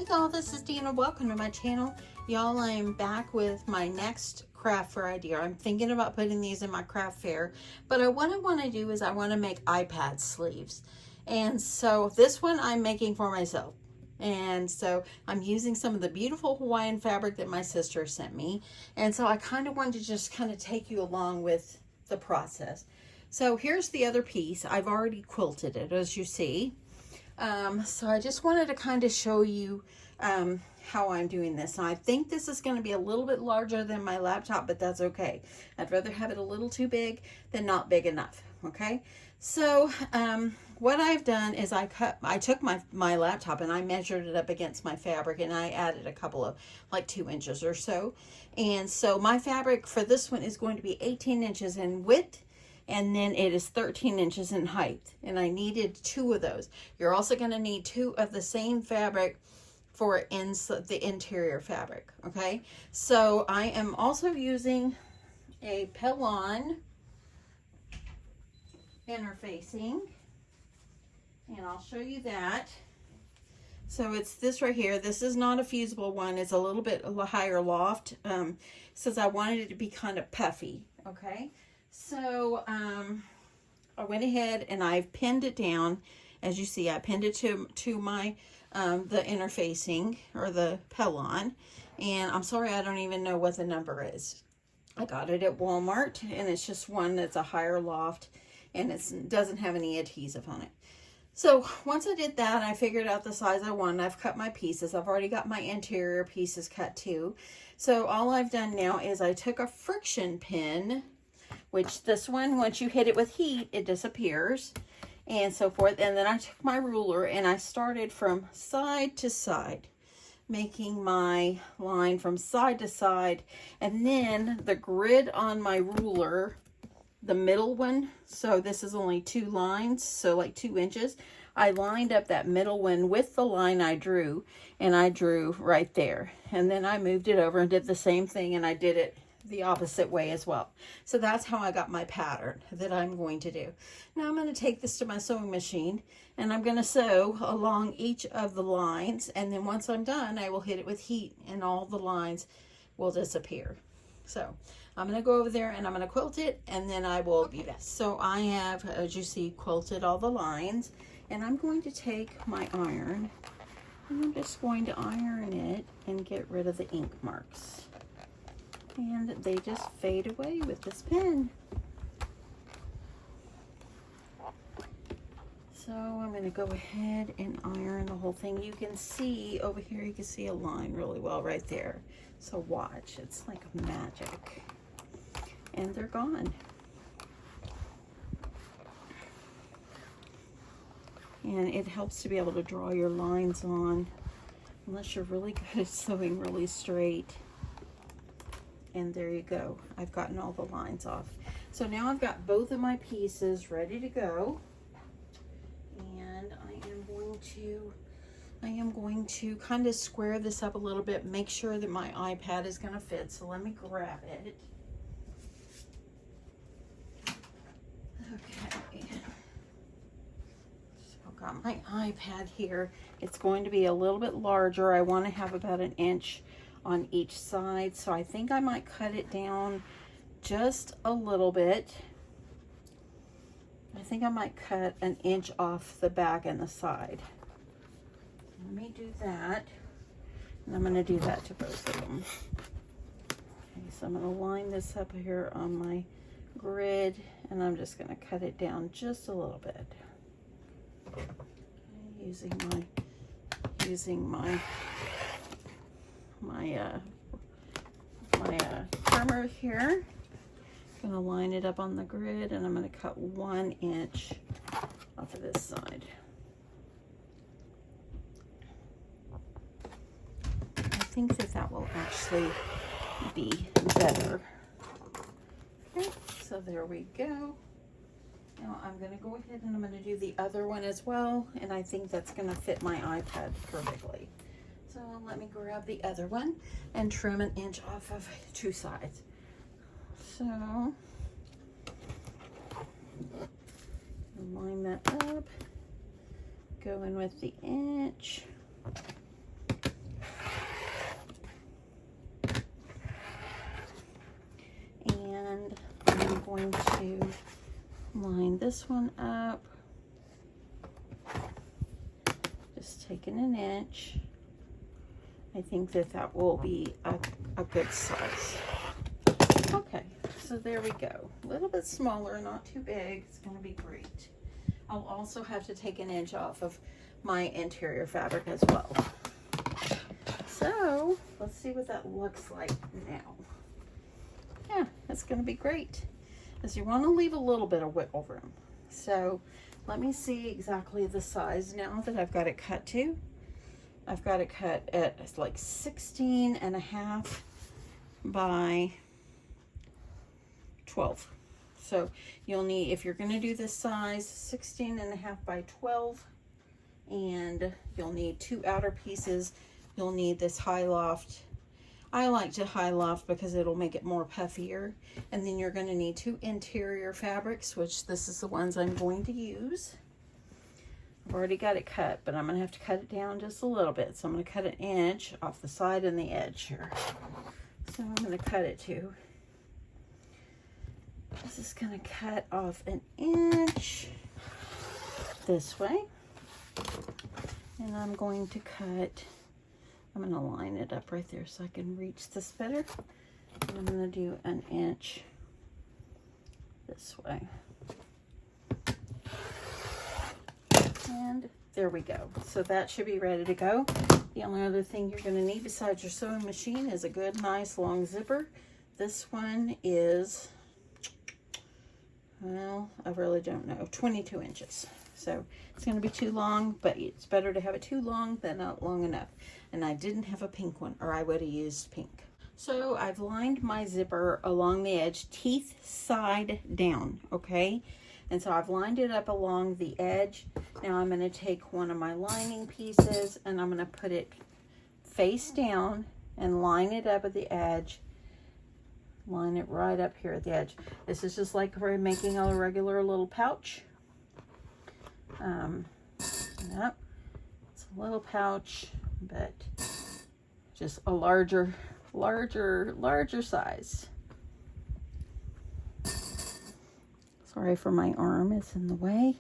y'all, this is Dina. Welcome to my channel. Y'all, I am back with my next craft fair idea. I'm thinking about putting these in my craft fair, but what I want to do is I want to make iPad sleeves. And so this one I'm making for myself. And so I'm using some of the beautiful Hawaiian fabric that my sister sent me. And so I kind of wanted to just kind of take you along with the process. So here's the other piece. I've already quilted it, as you see. So I just wanted to kind of show you how I'm doing this. And I think this is going to be a little bit larger than my laptop, but that's okay. I'd rather have it a little too big than not big enough. Okay. So what I've done is I took my laptop and I measured it up against my fabric, and I added a couple of like 2 inches or so. And so my fabric for this one is going to be 18 inches in width, and then it is 13 inches in height, and I needed 2 of those. You're also going to need 2 of the same fabric for the interior fabric. Okay, so I am also using a Pellon interfacing, and I'll show you that. So it's this right here. This is not a fusible one. It's a little bit higher loft, since I wanted it to be kind of puffy. Okay, so I went ahead and I've pinned it down. As you see, I pinned it to my the interfacing, or the Pellon. And I'm sorry, I don't even know what the number is. I got it at Walmart, and it's just one that's a higher loft, and it doesn't have any adhesive on it. So once I did that, I figured out the size I wanted. I've cut my pieces. I've already got my interior pieces cut too. So all I've done now is I took a friction pin, which this one, once you hit it with heat, it disappears, and so forth. And then I took my ruler and I started from side to side, making my line from side to side. And then the grid on my ruler, the middle one, so this is only 2 lines, so like 2 inches. I lined up that middle one with the line I drew, and I drew right there. And then I moved it over and did the same thing, and I did it the opposite way as well. So that's how I got my pattern that I'm going to do. Now I'm going to take this to my sewing machine, and I'm going to sew along each of the lines, and then once I'm done, I will hit it with heat and all the lines will disappear. So I'm going to go over there and I'm going to quilt it, and then I will be back. So I have, as you see, quilted all the lines, and I'm going to take my iron and I'm just going to iron it and get rid of the ink marks. And they just fade away with this pen. So I'm going to go ahead and iron the whole thing. You can see over here, you can see a line really well right there. So watch, it's like magic. And they're gone. And it helps to be able to draw your lines on, unless you're really good at sewing really straight. And there you go. I've gotten all the lines off. So now I've got both of my pieces ready to go. And I am going to kind of square this up a little bit, make sure that my iPad is going to fit. So let me grab it. Okay. So I've got my iPad here. It's going to be a little bit larger. I want to have about 1 inch on each side, so I think I might cut it down just a little bit. I think I might cut 1 inch off the back and the side. Let me do that, and I'm going to do that to both of them. Okay, so I'm going to line this up here on my grid, and I'm just going to cut it down just a little bit. Okay, using my trimmer here. I'm going to line it up on the grid, and I'm going to cut 1 inch off of this side. I think that will actually be better. Okay, so there we go. Now I'm going to go ahead and I'm going to do the other one as well, and I think that's going to fit my iPad perfectly. So let me grab the other one and trim 1 inch off of 2 sides. So line that up, go in with the inch, going to line this one up. Just taking an inch. I think that that will be a good size. Okay, so there we go. A little bit smaller, not too big. It's going to be great. I'll also have to take an inch off of my interior fabric as well. So let's see what that looks like now. Yeah, that's going to be great. Because you want to leave a little bit of wiggle room. So let me see exactly the size now that I've got it cut to. I've got it cut at like 16.5 by 12. So you'll need, if you're going to do this size, 16.5 by 12, and you'll need 2 outer pieces. You'll need this high loft. I like to high loft because it'll make it more puffier. And then you're going to need 2 interior fabrics, which this is the ones I'm going to use. I've already got it cut, but I'm going to have to cut it down just a little bit. So I'm going to cut 1 inch off the side and the edge here. So I'm going to cut it to. This is going to cut off 1 inch this way. And I'm going to cut, I'm going to line it up right there so I can reach this better. And I'm going to do 1 inch this way. And there we go. So that should be ready to go. The only other thing you're going to need besides your sewing machine is a good, nice, long zipper. This one is, well, I really don't know, 22 inches. So it's going to be too long, but it's better to have it too long than not long enough. And I didn't have a pink one, or I would have used pink. So I've lined my zipper along the edge, teeth side down, okay? And so I've lined it up along the edge. Now I'm going to take one of my lining pieces and I'm going to put it face down and line it up at the edge. Line it right up here at the edge. This is just like we're making a regular little pouch. Yep, it's a little pouch, but just a larger size. Sorry for my arm, it's in the way.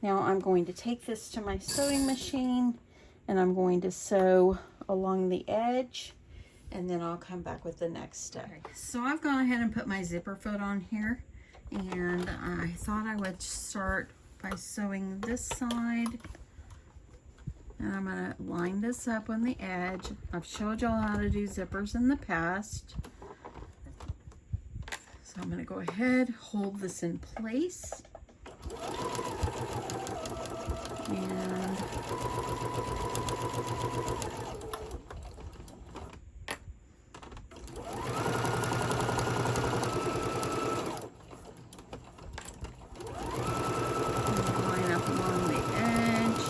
Now I'm going to take this to my sewing machine and I'm going to sew along the edge, and then I'll come back with the next step. So I've gone ahead and put my zipper foot on here, and I thought I would start by sewing this side, and I'm going to line this up on the edge. I've showed y'all how to do zippers in the past. So I'm going to go ahead, hold this in place, and line up along the edge.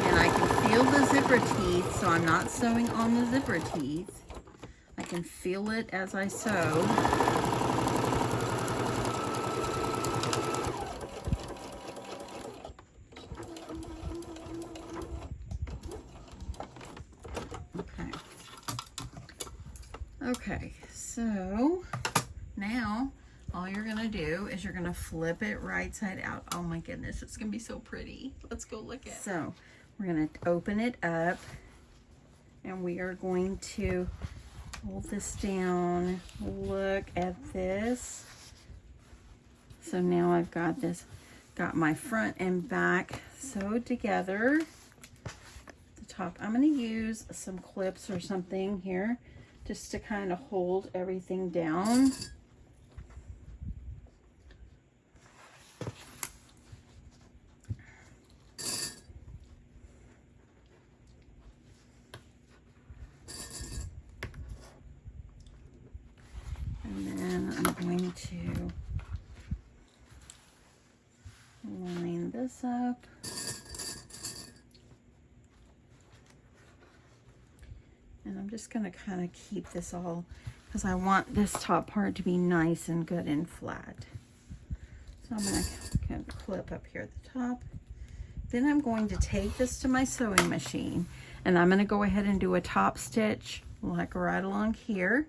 And I can feel the zipper teeth, so I'm not sewing on the zipper teeth. I can feel it as I sew. Okay, so now all you're gonna do is you're gonna flip it right side out. Oh my goodness, it's gonna be so pretty. Let's go look at it. So we're gonna open it up and we are going to hold this down. Look at this. So now I've got this, got my front and back sewed together. The top, I'm gonna use some clips or something here just to kind of hold everything down. And then I'm going to line this up. And I'm just going to kind of keep this all, because I want this top part to be nice and good and flat. So I'm going to kind of clip up here at the top. Then I'm going to take this to my sewing machine and I'm going to go ahead and do a top stitch like right along here,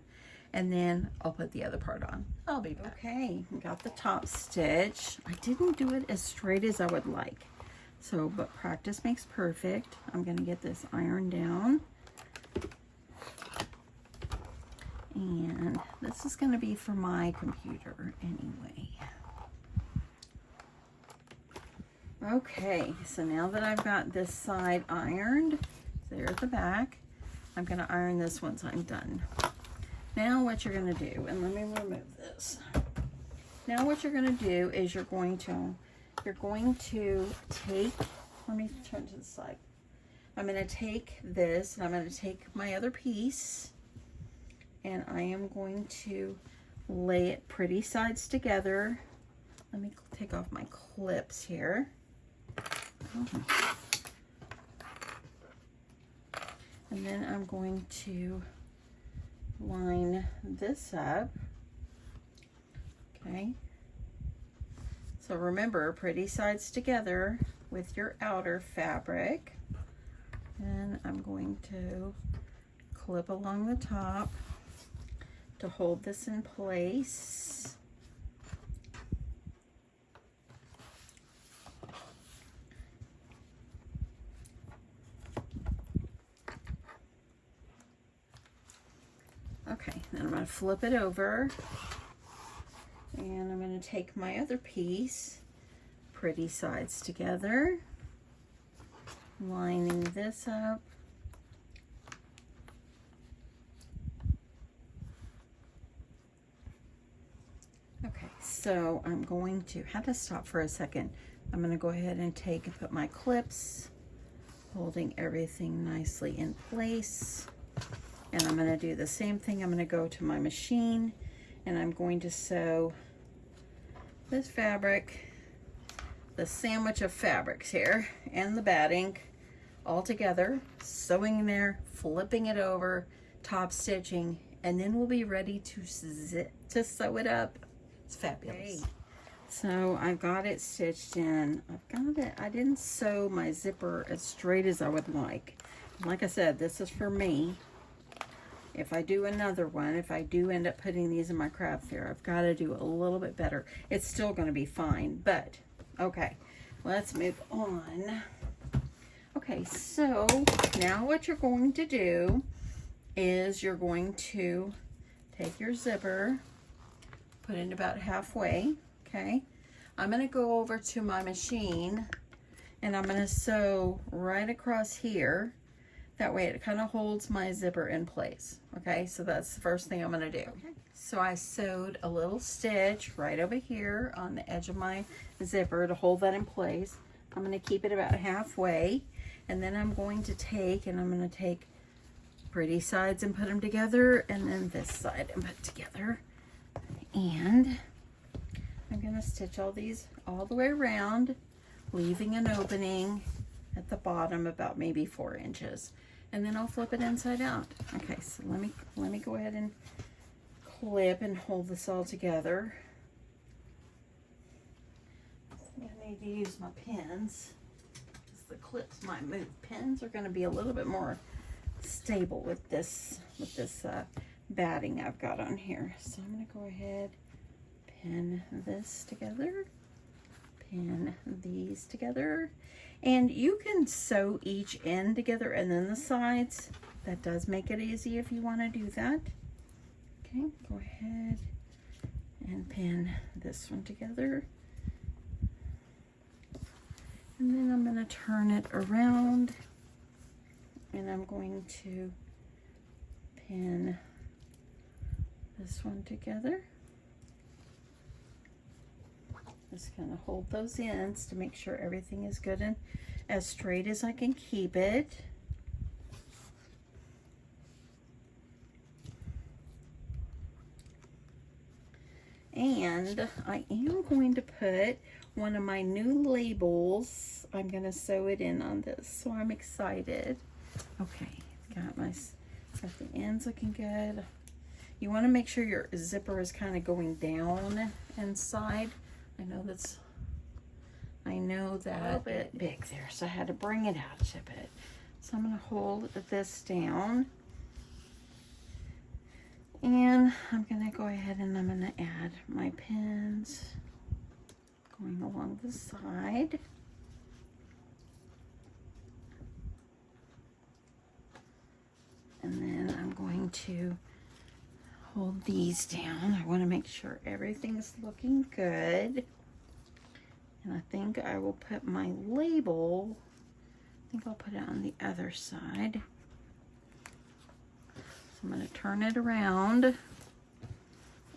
and then I'll put the other part on. I'll be back. Okay, got the top stitch. I didn't do it as straight as I would like. So, but practice makes perfect. I'm gonna get this ironed down. And this is gonna be for my computer anyway. Okay, so now that I've got this side ironed, there at the back, I'm gonna iron this once I'm done. Now what you're gonna do, and let me remove this. Now what you're gonna do is you're going to take, let me turn to the side. I'm gonna take this, and I'm gonna take my other piece, and I am going to lay it pretty sides together. Let me take off my clips here. Oh. And then I'm going to line this up. Okay. So remember, pretty sides together with your outer fabric. And I'm going to clip along the top to hold this in place. Okay, then I'm going to flip it over, and I'm going to take my other piece, pretty sides together, lining this up. Okay, so I'm going to, have to stop for a second. I'm going to go ahead and put my clips, holding everything nicely in place. And I'm going to do the same thing. I'm going to go to my machine, and I'm going to sew this fabric, the sandwich of fabrics here, and the batting all together, sewing in there, flipping it over, top stitching, and then we'll be ready to sew it up. It's fabulous. Okay. So I've got it stitched in. I didn't sew my zipper as straight as I would like. Like I said, this is for me. If I do another one, if I do end up putting these in my craft fair, I've got to do a little bit better. It's still going to be fine, but okay, let's move on. Okay, so now what you're going to do is you're going to take your zipper, put it about halfway, okay? I'm going to go over to my machine, and I'm going to sew right across here. That way it kind of holds my zipper in place. Okay, so that's the first thing I'm going to do. Okay. So I sewed a little stitch right over here on the edge of my zipper to hold that in place. I'm going to keep it about halfway, and then I'm going to take pretty sides and put them together, and then this side and put together. And I'm going to stitch all these all the way around, leaving an opening at the bottom about maybe 4 inches, and then I'll flip it inside out. Okay, so let me go ahead and clip and hold this all together. I need to use my pins because the clips might move. Pins are going to be a little bit more stable with this batting I've got on here. So I'm going to go ahead, pin this together, pin these together. And you can sew each end together and then the sides. That does make it easy if you want to do that. Okay, go ahead and pin this one together. And then I'm going to turn it around, and I'm going to pin this one together. Just going to hold those ends to make sure everything is good and as straight as I can keep it. And I am going to put one of my new labels. I'm going to sew it in on this, so I'm excited. Okay, got the ends looking good. You want to make sure your zipper is kind of going down inside. I know that a bit big there, so I had to bring it out a bit. So I'm going to hold this down, And I'm gonna go ahead and I'm gonna add my pins going along the side. And then I'm going to hold these down. I want to make sure everything's looking good. And I think I will put my label, I think I'll put it on the other side. So I'm going to turn it around,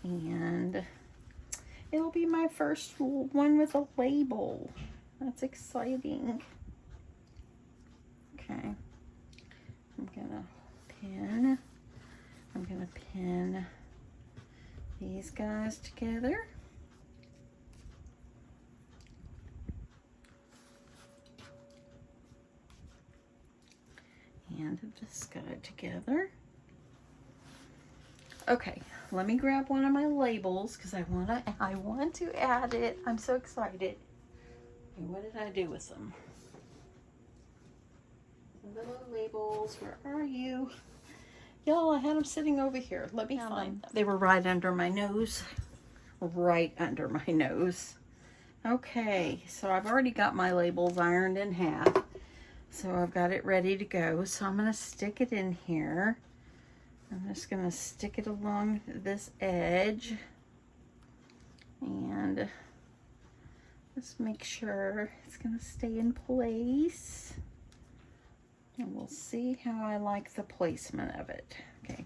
and it'll be my first one with a label. That's exciting. Okay, I'm gonna pin these guys together. And this guy together. Okay, let me grab one of my labels because I want to add it. I'm so excited. Okay, what did I do with them? Little labels, where are you? Y'all, I had them sitting over here. Let me find them. They were right under my nose. Right under my nose. Okay, so I've already got my labels ironed in half. So I've got it ready to go. So I'm going to stick it in here. I'm just going to stick it along this edge. And just make sure it's going to stay in place. And we'll see how I like the placement of it. Okay,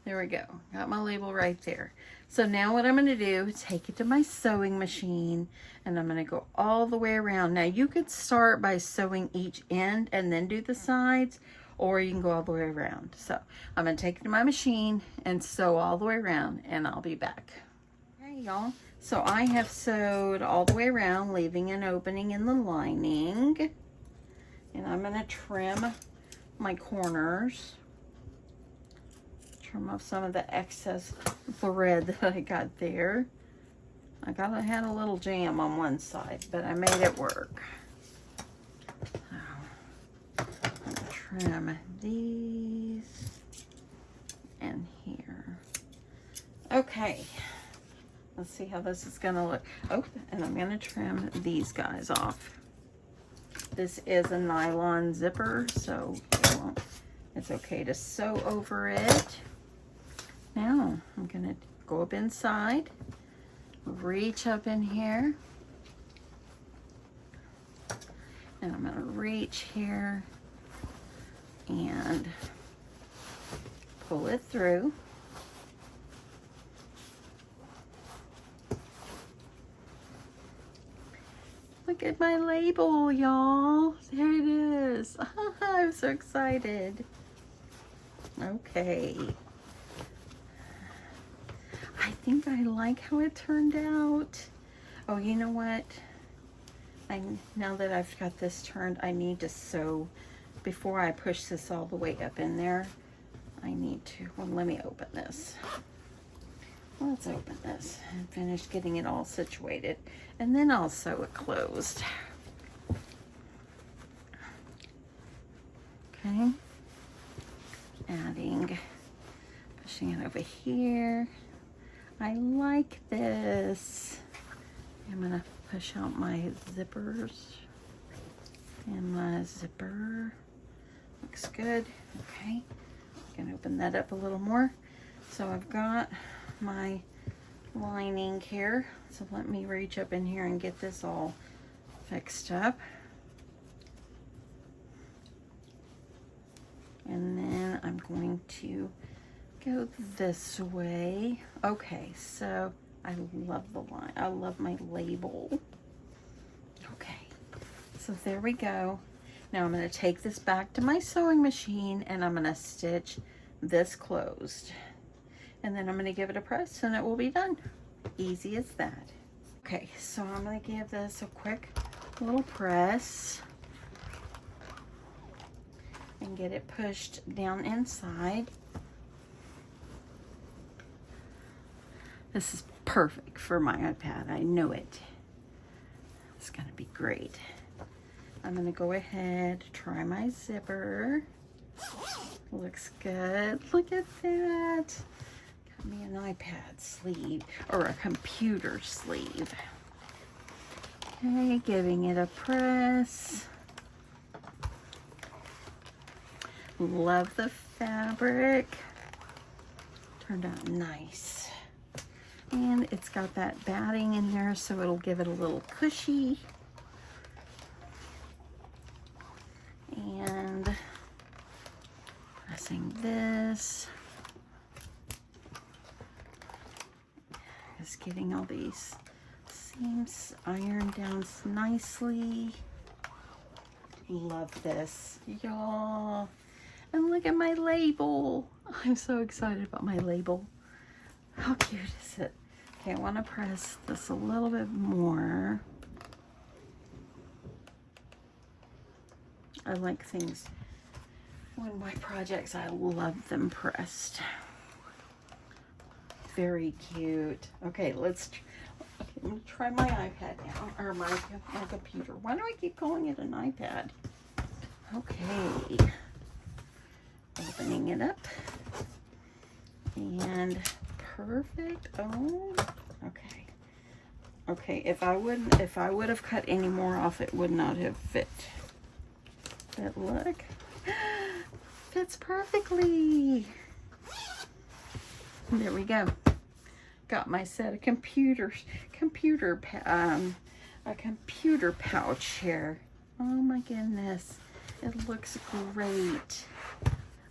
there we go. Got my label right there. So now what I'm going to do is take it to my sewing machine, and I'm going to go all the way around. Now you could start by sewing each end and then do the sides, or you can go all the way around. So I'm going to take it to my machine and sew all the way around, and I'll be back. Okay, y'all. So I have sewed all the way around, leaving an opening in the lining. And I'm going to trim my corners. Trim off some of the excess thread that I got there. I had a little jam on one side, but I made it work. So, I'm going to trim these and here. Okay. Let's see how this is going to look. Oh, and I'm going to trim these guys off. This is a nylon zipper, so it's okay to sew over it. Now, I'm going to go up inside, reach up in here, and I'm going to reach here and pull it through. Look at my label, y'all. There it is. I'm so excited. Okay. I think I like how it turned out. Oh, you know what? Now that I've got this turned, I need to sew. Before I push this all the way up in there, I need to, well, let me open this. Let's open this and finish getting it all situated, and then I'll sew it closed. Okay, pushing it over here. I like this. I'm gonna push out my zippers, and my zipper looks good. Okay, I can open that up a little more. So I've got my lining here, so let me reach up in here and get this all fixed up, and then I'm going to go this way. Okay, so I love the line. I love my label. Okay, so there we go. Now I'm going to take this back to my sewing machine, and I'm going to stitch this closed. And then I'm going to give it a press, and it will be done. Easy as that. Okay, so I'm going to give this a quick little press and get it pushed down inside. This is perfect for my iPad. I know it. It's going to be great. I'm going to go ahead, try my zipper. Looks good. Look at that. be an iPad sleeve or a computer sleeve. Okay, giving it a press. Love the fabric. Turned out nice. And it's got that batting in there, so it'll give it a little cushy. And pressing this. Just getting all these seams ironed down nicely. Love this, y'all. And look at my label. I'm so excited about my label. How cute is it? Okay, I want to press this a little bit more. I like things, when my projects, I love them pressed. Very cute. Okay, I'm gonna try my iPad now, or my computer. Why do I keep calling it an iPad? Okay. Opening it up. And perfect. Oh, okay. Okay, if I would have cut any more off, it would not have fit. But look, fits perfectly. There we go. Got my set of a computer pouch here. Oh my goodness, it looks great.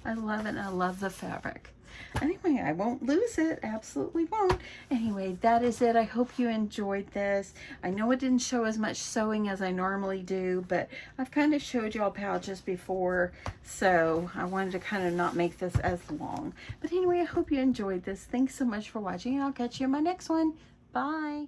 I love it. I love the fabric. Anyway, I won't lose it. Absolutely won't. Anyway, that is it. I hope you enjoyed this. I know it didn't show as much sewing as I normally do, but I've kind of showed y'all pouches before, so I wanted to kind of not make this as long. But anyway, I hope you enjoyed this. Thanks so much for watching. I'll catch you in my next one. Bye.